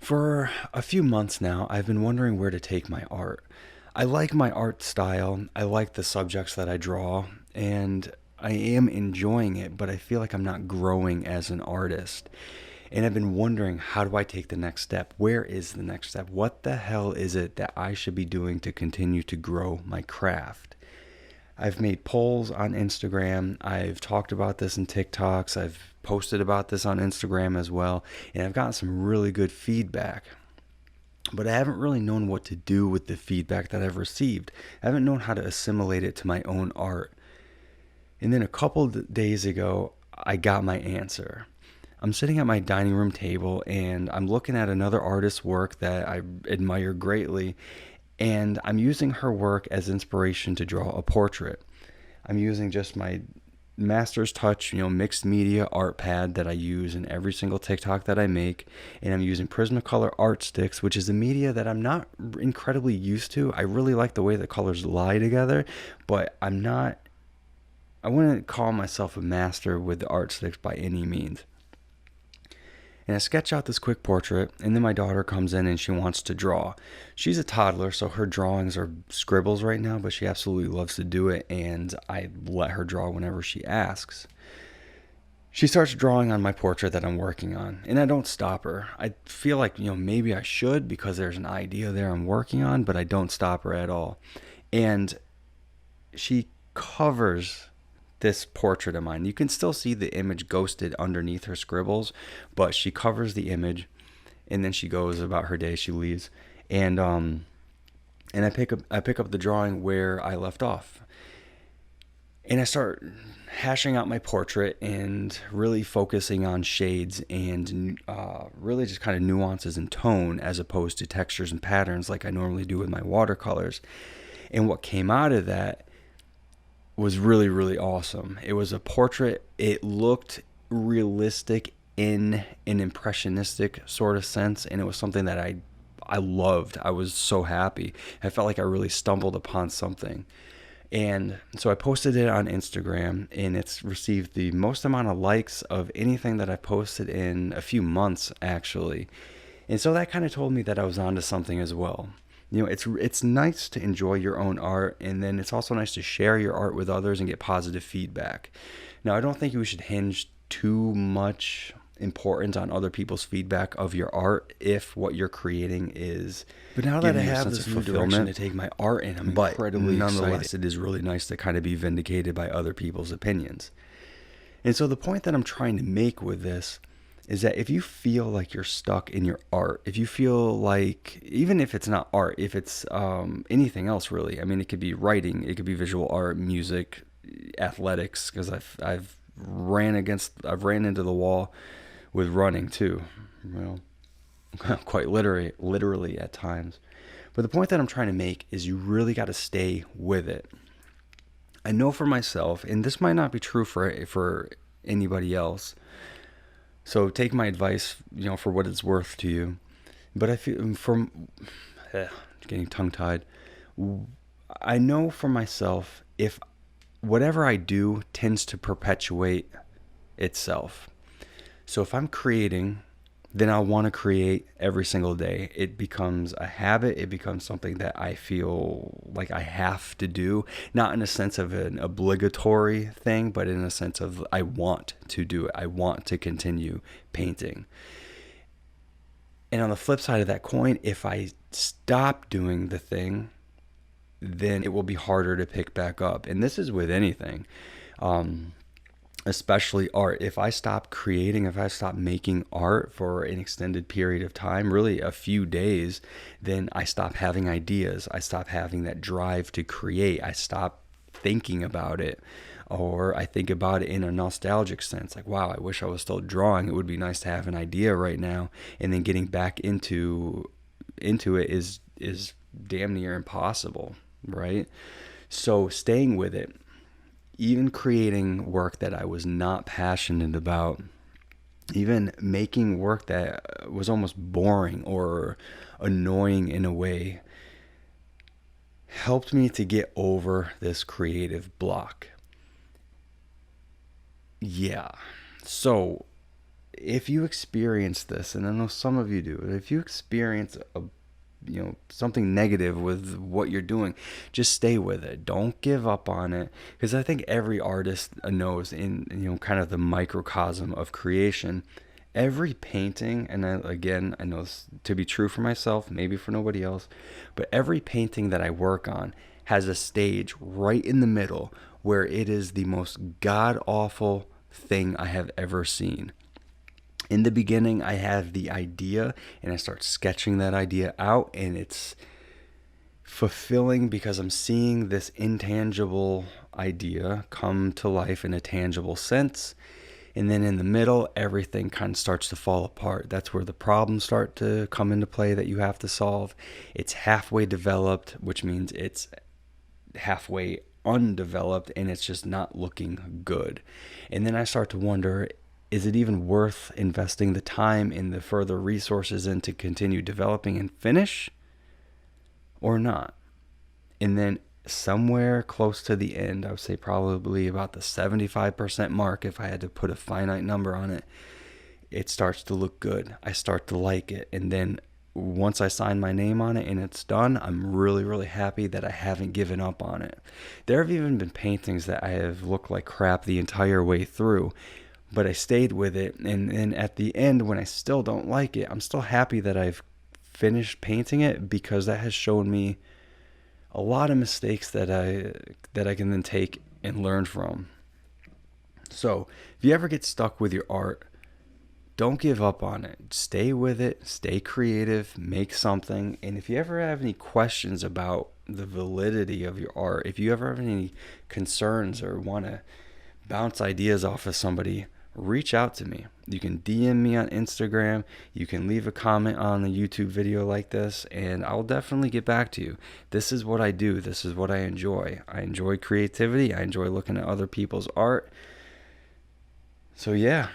For a few months now, I've been wondering where to take my art. I like my art style, I like the subjects that I draw, and I am enjoying it, but I feel like I'm not growing as an artist. And I've been wondering, how do I take the next step? Where is the next step? What the hell is it that I should be doing to continue to grow my craft? I've made polls on Instagram. I've talked about this in TikToks. I've posted about this on Instagram as well. And I've gotten some really good feedback. But I haven't really known what to do with the feedback that I've received. I haven't known how to assimilate it to my own art. And then a couple days ago, I got my answer. I'm sitting at my dining room table and I'm looking at another artist's work that I admire greatly, and I'm using her work as inspiration to draw a portrait. I'm using just my Master's Touch, mixed media art pad that I use in every single TikTok that I make, and I'm using Prismacolor art sticks, which is a media that I'm not incredibly used to. I really like the way the colors lie together, but I wouldn't call myself a master with the art sticks by any means. And I sketch out this quick portrait, and then my daughter comes in and she wants to draw. She's a toddler, so her drawings are scribbles right now, but she absolutely loves to do it, and I let her draw whenever she asks. She starts drawing on my portrait that I'm working on, and I don't stop her. I feel like, maybe I should because there's an idea there I'm working on, but I don't stop her at all. And she covers this portrait of mine. You can still see the image ghosted underneath her scribbles, but she covers the image, and then she goes about her day. She leaves, and I pick up the drawing where I left off, and I start hashing out my portrait and really focusing on shades and really just kind of nuances and tone as opposed to textures and patterns like I normally do with my watercolors. And what came out of that was really, really awesome. It was a portrait. It looked realistic in an impressionistic sort of sense, and it was something that I loved. I was so happy. I felt like I really stumbled upon something. And so I posted it on Instagram, and it's received the most amount of likes of anything that I posted in a few months, actually. And so that kind of told me that I was onto something as well. It's nice to enjoy your own art, and then it's also nice to share your art with others and get positive feedback. Now, I don't think we should hinge too much importance on other people's feedback of your art if what you're creating is. But now that I have this new direction to take my art in, I'm incredibly excited. It is really nice to kind of be vindicated by other people's opinions. And so the point that I'm trying to make with this is that if you feel like you're stuck in your art, if you feel like, even if it's not art, if it's anything else really, I mean, it could be writing, it could be visual art, music, athletics, because I've ran into the wall with running too, quite literally at times. But the point that I'm trying to make is you really got to stay with it. I know for myself, and this might not be true for anybody else, so take my advice, for what it's worth to you. But I feel getting tongue-tied. I know for myself, if whatever I do tends to perpetuate itself. So if I'm creating, then I'll want to create every single day. It becomes a habit. It becomes something that I feel like I have to do, not in a sense of an obligatory thing, but in a sense of I want to do it. I want to continue painting. And on the flip side of that coin, if I stop doing the thing, then it will be harder to pick back up. And this is with anything. Especially art. If I stop creating, if I stop making art for an extended period of time, really a few days, then I stop having ideas. I stop having that drive to create. I stop thinking about it, or I think about it in a nostalgic sense. Like, wow, I wish I was still drawing. It would be nice to have an idea right now. And then getting back into it is damn near impossible, right? So staying with it, even creating work that I was not passionate about, even making work that was almost boring or annoying in a way, helped me to get over this creative block. Yeah. So if you experience this, and I know some of you do, if you experience something negative with what you're doing, just stay with it. Don't give up on it, because I think every artist knows, in kind of the microcosm of creation, every painting, and again, I know this to be true for myself, maybe for nobody else, but every painting that I work on has a stage right in the middle where it is the most god awful thing I have ever seen. In the beginning, I have the idea and I start sketching that idea out, and it's fulfilling because I'm seeing this intangible idea come to life in a tangible sense. And then in the middle, everything kind of starts to fall apart. That's where the problems start to come into play that you have to solve. It's halfway developed, which means it's halfway undeveloped, and it's just not looking good. And then I start to wonder, is it even worth investing the time and the further resources in to continue developing and finish, or not? And then somewhere close to the end, I would say probably about the 75% mark, if I had to put a finite number on it, it starts to look good. I start to like it. And then once I sign my name on it and it's done, I'm really, really happy that I haven't given up on it. There have even been paintings that I have looked like crap the entire way through, but I stayed with it. And at the end, when I still don't like it, I'm still happy that I've finished painting it, because that has shown me a lot of mistakes that I can then take and learn from. So if you ever get stuck with your art, don't give up on it. Stay with it, stay creative, make something. And if you ever have any questions about the validity of your art, if you ever have any concerns or want to bounce ideas off of somebody, reach out to me. You can DM me on Instagram. You can leave a comment on a YouTube video like this, and I'll definitely get back to you. This is what I do. This is what I enjoy. I enjoy creativity. I enjoy looking at other people's art. So yeah,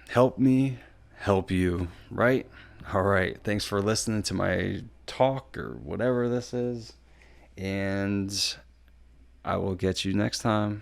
help me help you, right? All right. Thanks for listening to my talk or whatever this is, and I will get you next time.